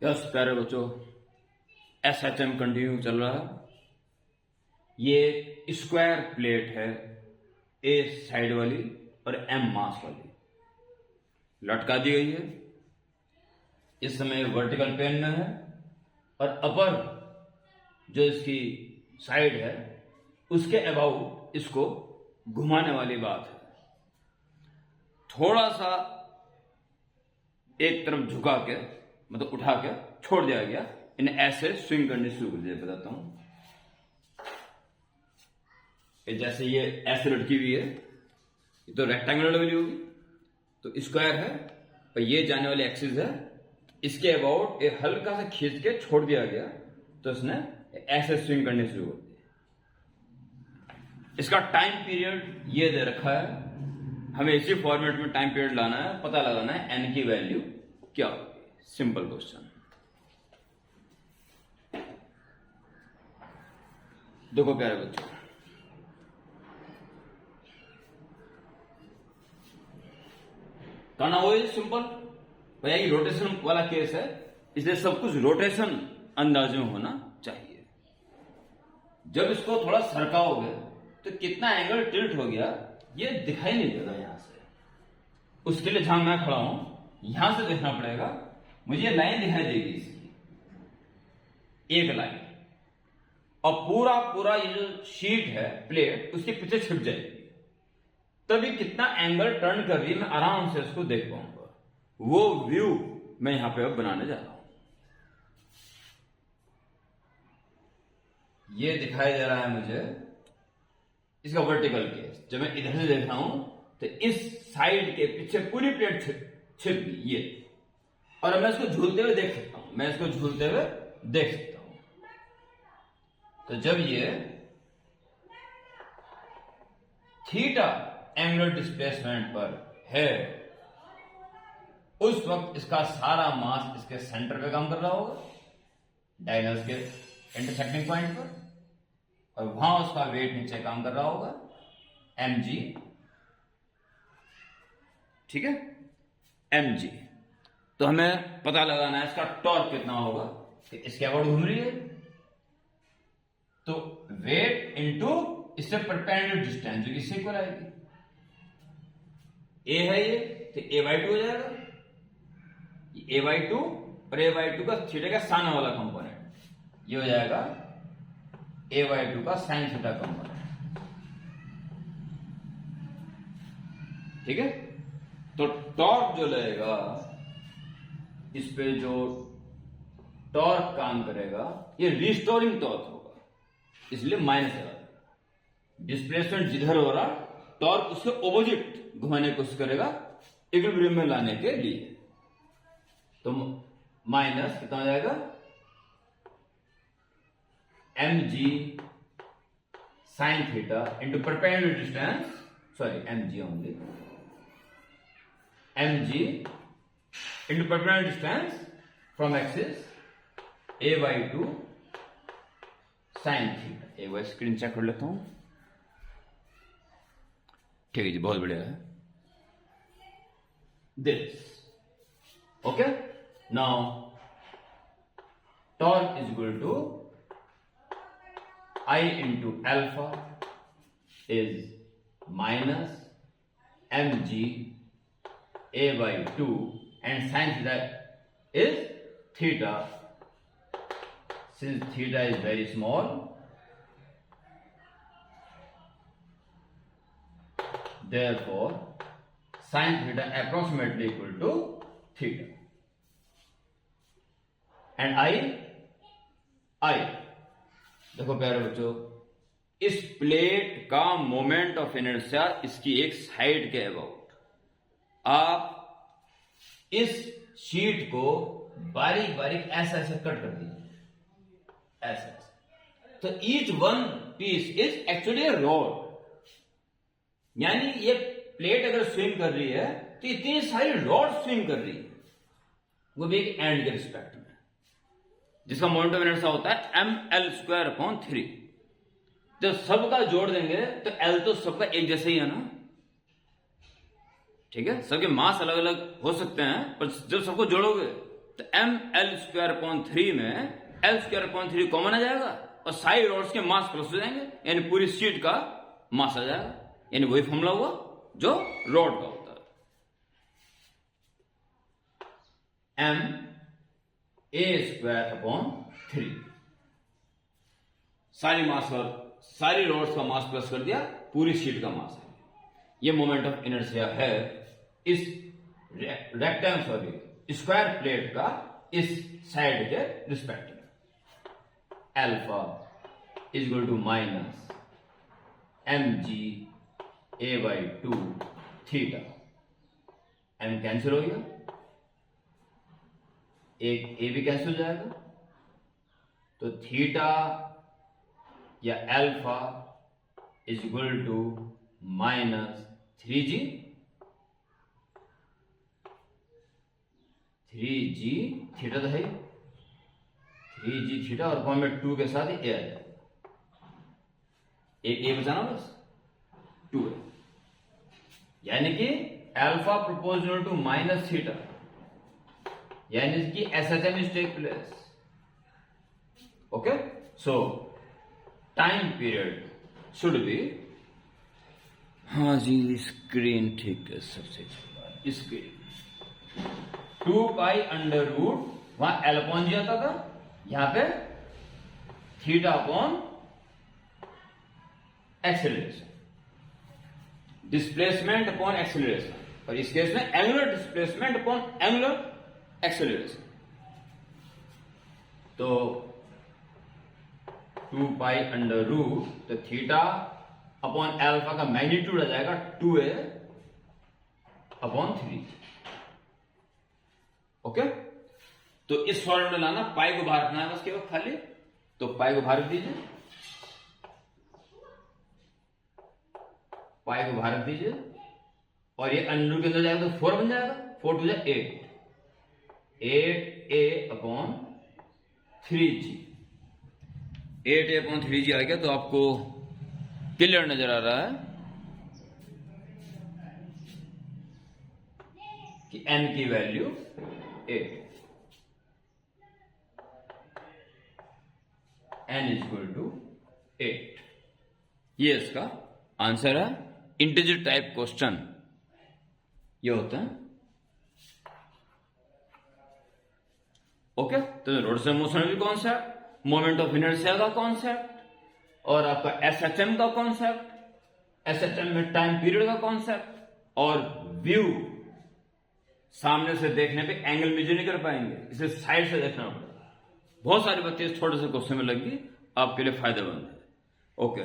Yes प्यारे बच्चों, SHM continue चल रहा है। ये स्क्वायर प्लेट है, ए साइड वाली और एम मास वाली लटका दी गई है। इस समय वर्टिकल प्लेन में है और अपर जो इसकी साइड है उसके अबाउट इसको घुमाने वाली बात है। थोड़ा सा एक तरफ झुका के मतलब उठा के छोड़ दिया गया, इन्हें ऐसे स्विंग करनी शुरू कर दिया। बताता हूं, जैसे ये ऐसे लटकी हुई है, ये तो रेक्टेंगुलर वाली होगी, तो स्क्वायर है और ये जाने वाली एक्सिस है, इसके अबाउट ये हल्का सा खींच के छोड़ दिया गया तो इसने ऐसे स्विंग करनी शुरू कर दी। इसका टाइम पीरियड ये दे रखा है, हमें इसी फॉर्मेट में टाइम पीरियड लाना है, पता लगाना है एन की वैल्यू क्या होगी। Simple question. देखो प्यारे बच्चों, करना वो सिंपल भैया, ये रोटेशन वाला केस है, इसलिए सब कुछ रोटेशन अंदाज में होना चाहिए। जब इसको थोड़ा सरकाओगे तो कितना एंगल टिल्ट हो गया ये दिखाई नहीं देगा यहां से। उसके लिए जहां मैं खड़ा हूं यहां से देखना पड़ेगा, मुझे लाइन दिखाई देगी इसकी, एक लाइन, और पूरा पूरा ये जो शीट है प्लेट उसके पीछे छिप जाएगी। तभी कितना एंगल टर्न कर रही है मैं आराम से उसको देख पाऊंगा। वो व्यू मैं यहां पे अब बनाने जा रहा हूं। ये दिखाई दे रहा है मुझे इसका वर्टिकल केस। जब मैं इधर से देख रहा हूं तो इस साइड के पीछे पूरी प्लेट छिप गई ये, और मैं इसको झूलते हुए देख सकता हूं, मैं इसको झूलते हुए देख सकता हूं। तो जब ये थीटा एंगुलर डिस्प्लेसमेंट पर है उस वक्त इसका सारा मास इसके सेंटर पे काम कर रहा होगा, डायगोनल्स के इंटरसेक्टिंग पॉइंट पर, और वहां उसका वेट नीचे काम कर रहा होगा mg। ठीक है, mg। तो हमें पता लगाना है इसका टॉर्क कितना होगा कि इसके अबाउट घूम रही है, तो वेट इंटू इससे परपेंडिकुलर डिस्टेंस जो कि इससे इक्वल आएगी। ए है ये तो a/2 हो जाएगा, a/2 और a/2 का थीटा का साइन वाला कंपोनेंट, ये हो जाएगा a/2 का साइन थीटा कंपोनेंट। ठीक है, तो टॉर्क जो लगेगा इस पे, जो टॉर्क काम करेगा ये रिस्टोरिंग टॉर्क होगा, इसलिए माइनस लगा। डिस्प्लेसमेंट जिधर हो रहा टॉर्क उसके ऑपोजिट घुमाने की कोशिश करेगा इक्विलिब्रियम में लाने के लिए। तो माइनस कितना हो जाएगा mg sine theta into perpendicular distance, sorry mg only, mg into perpendicular distance from axis a/2 sine theta. एक बार स्क्रीन चेक कर लेता हूं। ठीक है जी, बहुत बढ़िया है। This okay. Now torque is equal to I into alpha is minus mg a/2 and sin theta is theta. Since theta is very small, therefore sin theta approximately equal to theta. And I देखो प्यारे बच्चों, इस plate का moment of inertia इसकी एक side के about, आप इस शीट को बारीक बारीक ऐसा ऐसा कट कर दीजिए, ऐसा। तो each one piece is actually a rod, यानी ये प्लेट अगर स्विंग कर रही है तो इतनी सारी रॉड स्विंग कर रही है, वो भी एक एंड के रिस्पेक्ट में, जिसका मोमेंट ऑफ इनर्शिया होता है mL²/3। जब सबका जोड़ देंगे तो L तो सबका एक जैसा ही है ना, ठीक है। सबके मास अलग अलग हो सकते हैं, पर जब सबको जोड़ोगे तो ml²/3 में l²/3 कॉमन आ जाएगा और सारी रोड्स के मास प्लस हो जाएंगे, यानी पूरी शीट का मास आ जाएगा, यानी वही फॉर्मूला हुआ जो रोड का होता है, ma²/3। सारी रोड्स का मास प्लस कर दिया, पूरी शीट का मास है। ये मोमेंट ऑफ इनर्शिया है इस स्क्वायर प्लेट का इस साइड के रिस्पेक्ट में। Alpha is equal to minus mg/a/2 theta. m cancel हो गया, एक ए भी कैंसिल हो जाएगा, तो थीटा या alpha is equal to minus 3g theta तो है 3g थीटा, और फॉर्म में 2 के साथ ए आ जाएगा, एक ए बचाना बस 2 है, यानी कि alpha proportional to minus theta, यानी कि SHM is take place. Okay, so time period should be, हाँ जी स्क्रीन ठीक है, सबसे स्क्रीन 2π√, वहां L अपॉन जी आता था, यहां पे theta upon acceleration, displacement upon acceleration, और इस केस में angular displacement upon angular acceleration. तो 2π√, तो थीटा अपॉन अल्फा का मैग्नीट्यूड आ जाएगा 2a/3। ओके, तो इस फॉर्मूले में लाना, पाई को बाहर रखना है बस केवल खाली, तो पाई को बाहर रख दीजिए, पाई को बाहर रख दीजिए, और ये अंडर के अंदर जाएगा तो 4 बन जाएगा, 4 2 8, 8a/3g, 8a/3g आ गया। तो आपको क्लियर नजर आ रहा है कि n की value 8, n is equal to 8। ये इसका आंसर है। इंटीजर टाइप क्वेश्चन ये होता है। ओके, तो रोटेशनल मोशन भी कॉन्सेप्ट, मोमेंट ऑफ इनर्शिया का कॉन्सेप्ट, और आपका SHM का कॉन्सेप्ट, SHM में टाइम पीरियड का कॉन्सेप्ट, और व्यू सामने से देखने पे एंगल मेजर नहीं कर पाएंगे, इसे साइड से देखना पड़ेगा। बहुत सारी बातें छोटे से क्वेश्चन में लगी, आपके लिए फायदेमंद है। ओके।